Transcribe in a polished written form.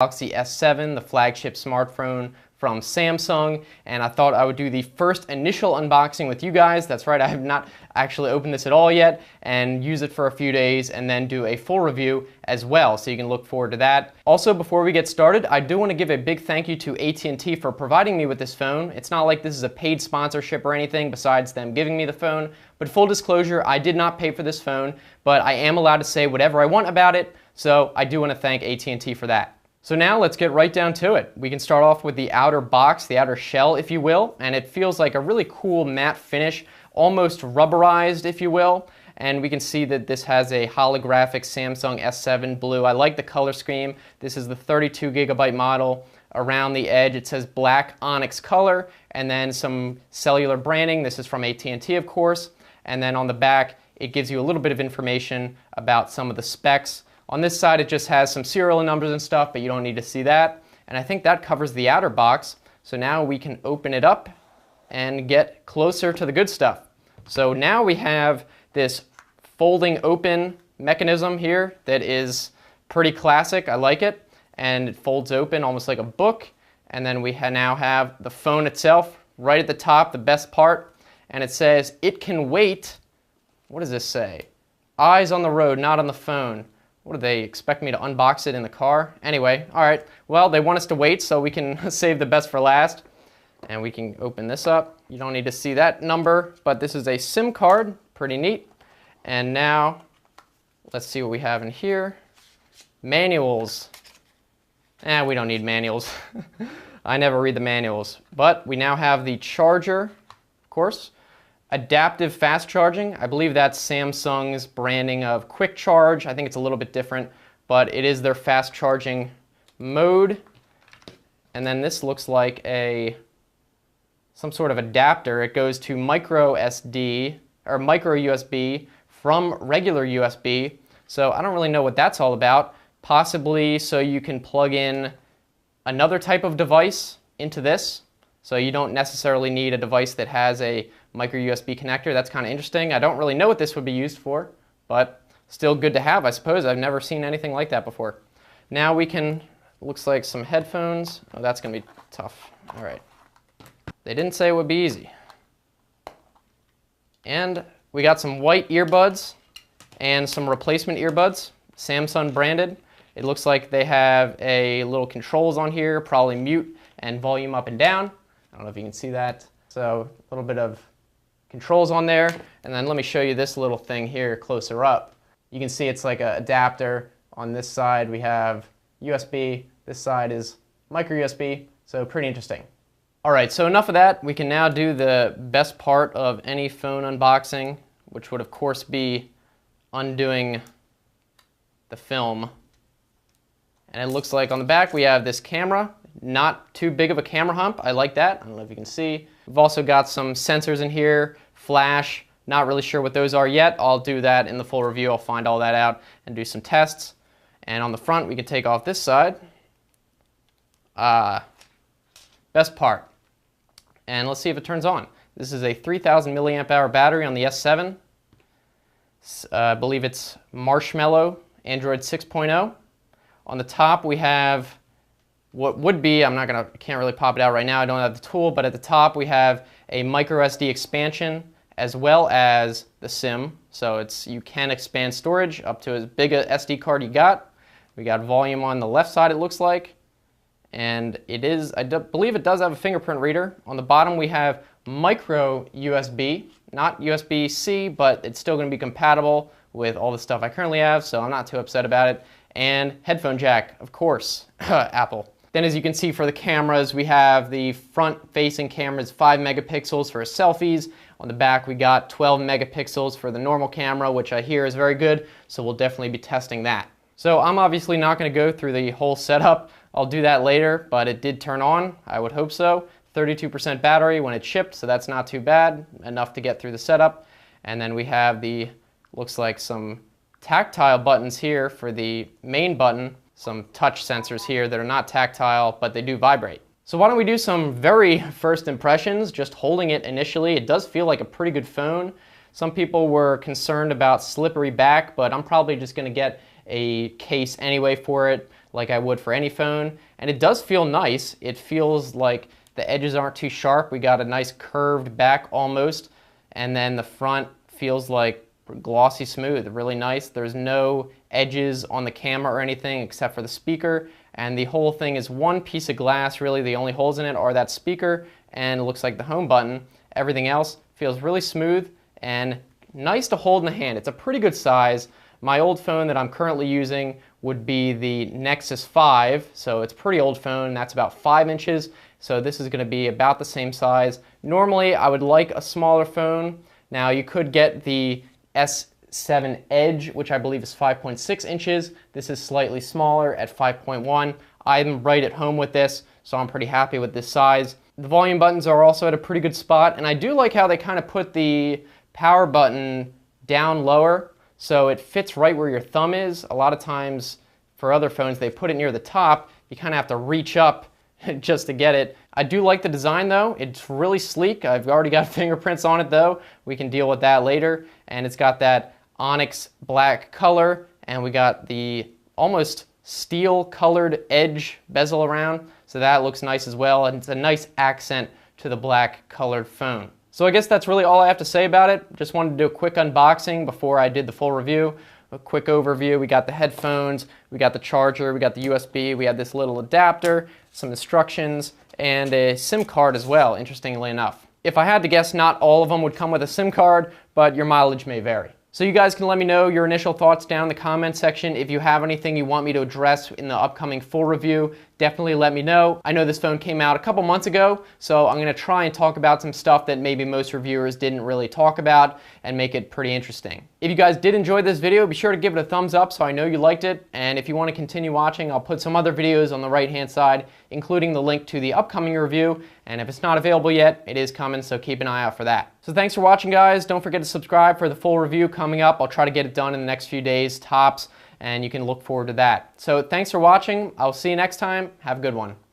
Galaxy S7, the flagship smartphone from Samsung, and I thought I would do the first initial unboxing with you guys. That's right, I have not actually opened this at all yet, and use it for a few days and then do a full review as well, so you can look forward to that. Also, before we get started, I do want to give a big thank you to AT&T for providing me with this phone. It's not like this is a paid sponsorship or anything besides them giving me the phone, but full disclosure, I did not pay for this phone, but I am allowed to say whatever I want about it, so I do want to thank AT&T for that. So now let's get right down to it. We can start off with the outer box, the outer shell, if you will, and it feels like a really cool matte finish, almost rubberized, if you will. And we can see that this has a holographic Samsung S7 blue. I like the color scheme. This is the 32GB model. Around the edge it says black onyx color, and then some cellular branding. This is from AT&T, of course. And then on the back it gives you a little bit of information about some of the specs. On this side it just has some serial numbers and stuff, but you don't need to see that. And I think that covers the outer box. So now we can open it up and get closer to the good stuff. So now we have this folding open mechanism here that is pretty classic. I like it. And it folds open almost like a book. And then we now have the phone itself right at the top, the best part. And it says, "It can wait." What does this say? "Eyes on the road, not on the phone." What do they expect me to unbox it in the car? Anyway, all right. Well, they want us to wait, so we can save the best for last. And we can open this up. You don't need to see that number, but this is a SIM card. Pretty neat. And now, let's see what we have in here. Manuals. We don't need manuals. I never read the manuals. But we now have the charger, of course. Adaptive fast charging. I believe that's Samsung's branding of quick charge. I think it's a little bit different, but it is their fast charging mode. And then this looks like some sort of adapter. It goes to micro SD or micro USB from regular USB. So I don't really know what that's all about. Possibly so you can plug in another type of device into this. So you don't necessarily need a device that has a micro USB connector. That's kind of interesting. I don't really know what this would be used for, but still good to have, I suppose. I've never seen anything like that before. Now we can, looks like some headphones. Oh, that's going to be tough. All right. They didn't say it would be easy. And we got some white earbuds and some replacement earbuds, Samsung branded. It looks like they have a little controls on here, probably mute and volume up and down. I don't know if you can see that. So a little bit of controls on there. And then let me show you this little thing here closer up. You can see it's like an adapter. On this side we have USB. This side is micro USB. So pretty interesting. All right, so enough of that. We can now do the best part of any phone unboxing, which would of course be undoing the film. And it looks like on the back we have this camera. Not too big of a camera hump. I like that. I don't know if you can see. We've also got some sensors in here, flash. Not really sure what those are yet. I'll do that in the full review. I'll find all that out and do some tests. And on the front, we can take off this side. Best part. And let's see if it turns on. This is a 3,000 milliamp hour battery on the S7. I believe it's Marshmallow, Android 6.0. On the top, we have what would be, can't really pop it out right now, I don't have the tool, but at the top we have a micro SD expansion as well as the SIM. So you can expand storage up to as big a SD card you got. We got volume on the left side, it looks like. And I believe it does have a fingerprint reader. On the bottom we have micro USB, not USB-C, but it's still going to be compatible with all the stuff I currently have, so I'm not too upset about it. And headphone jack, of course, Apple. Then as you can see for the cameras, we have the front-facing cameras, 5 megapixels for selfies. On the back we got 12 megapixels for the normal camera, which I hear is very good, so we'll definitely be testing that. So I'm obviously not going to go through the whole setup. I'll do that later, but it did turn on. I would hope so. 32% battery when it shipped, so that's not too bad. Enough to get through the setup. And then we have looks like some tactile buttons here for the main button. Some touch sensors here that are not tactile, but they do vibrate. So why don't we do some very first impressions, just holding it initially. It does feel like a pretty good phone. Some people were concerned about slippery back, but I'm probably just going to get a case anyway for it, like I would for any phone. And it does feel nice. It feels like the edges aren't too sharp. We got a nice curved back almost. And then the front feels like glossy smooth, really nice. There's no edges on the camera or anything except for the speaker. And the whole thing is one piece of glass. Really, the only holes in it are that speaker and it looks like the home button. Everything else feels really smooth and nice to hold in the hand. It's a pretty good size. My old phone that I'm currently using would be the Nexus 5, so it's a pretty old phone. That's about 5 inches, so this is going to be about the same size. Normally, I would like a smaller phone. Now, you could get the S7 Edge, which I believe is 5.6 inches. This is slightly smaller at 5.1. I'm right at home with this, so I'm pretty happy with this size. The volume buttons are also at a pretty good spot, and I do like how they kind of put the power button down lower, so it fits right where your thumb is. A lot of times for other phones, they put it near the top. You kind of have to reach up just to get it. I do like the design though. It's really sleek. I've already got fingerprints on it though. We can deal with that later. And it's got that onyx black color, and we got the almost steel colored edge bezel around. So that looks nice as well, and it's a nice accent to the black colored phone. So I guess that's really all I have to say about it. Just wanted to do a quick unboxing before I did the full review. A quick overview. We got the headphones, we got the charger, we got the USB, we had this little adapter, some instructions, and a SIM card as well, interestingly enough. If I had to guess, not all of them would come with a SIM card, but your mileage may vary. So you guys can let me know your initial thoughts down in the comment section. If you have anything you want me to address in the upcoming full review, definitely let me know. I know this phone came out a couple months ago, so I'm going to try and talk about some stuff that maybe most reviewers didn't really talk about and make it pretty interesting. If you guys did enjoy this video, be sure to give it a thumbs up so I know you liked it. And if you want to continue watching, I'll put some other videos on the right-hand side, including the link to the upcoming review. And if it's not available yet, it is coming, so keep an eye out for that. So thanks for watching, guys. Don't forget to subscribe for the full review coming up. I'll try to get it done in the next few days, tops, and you can look forward to that. So thanks for watching. I'll see you next time. Have a good one.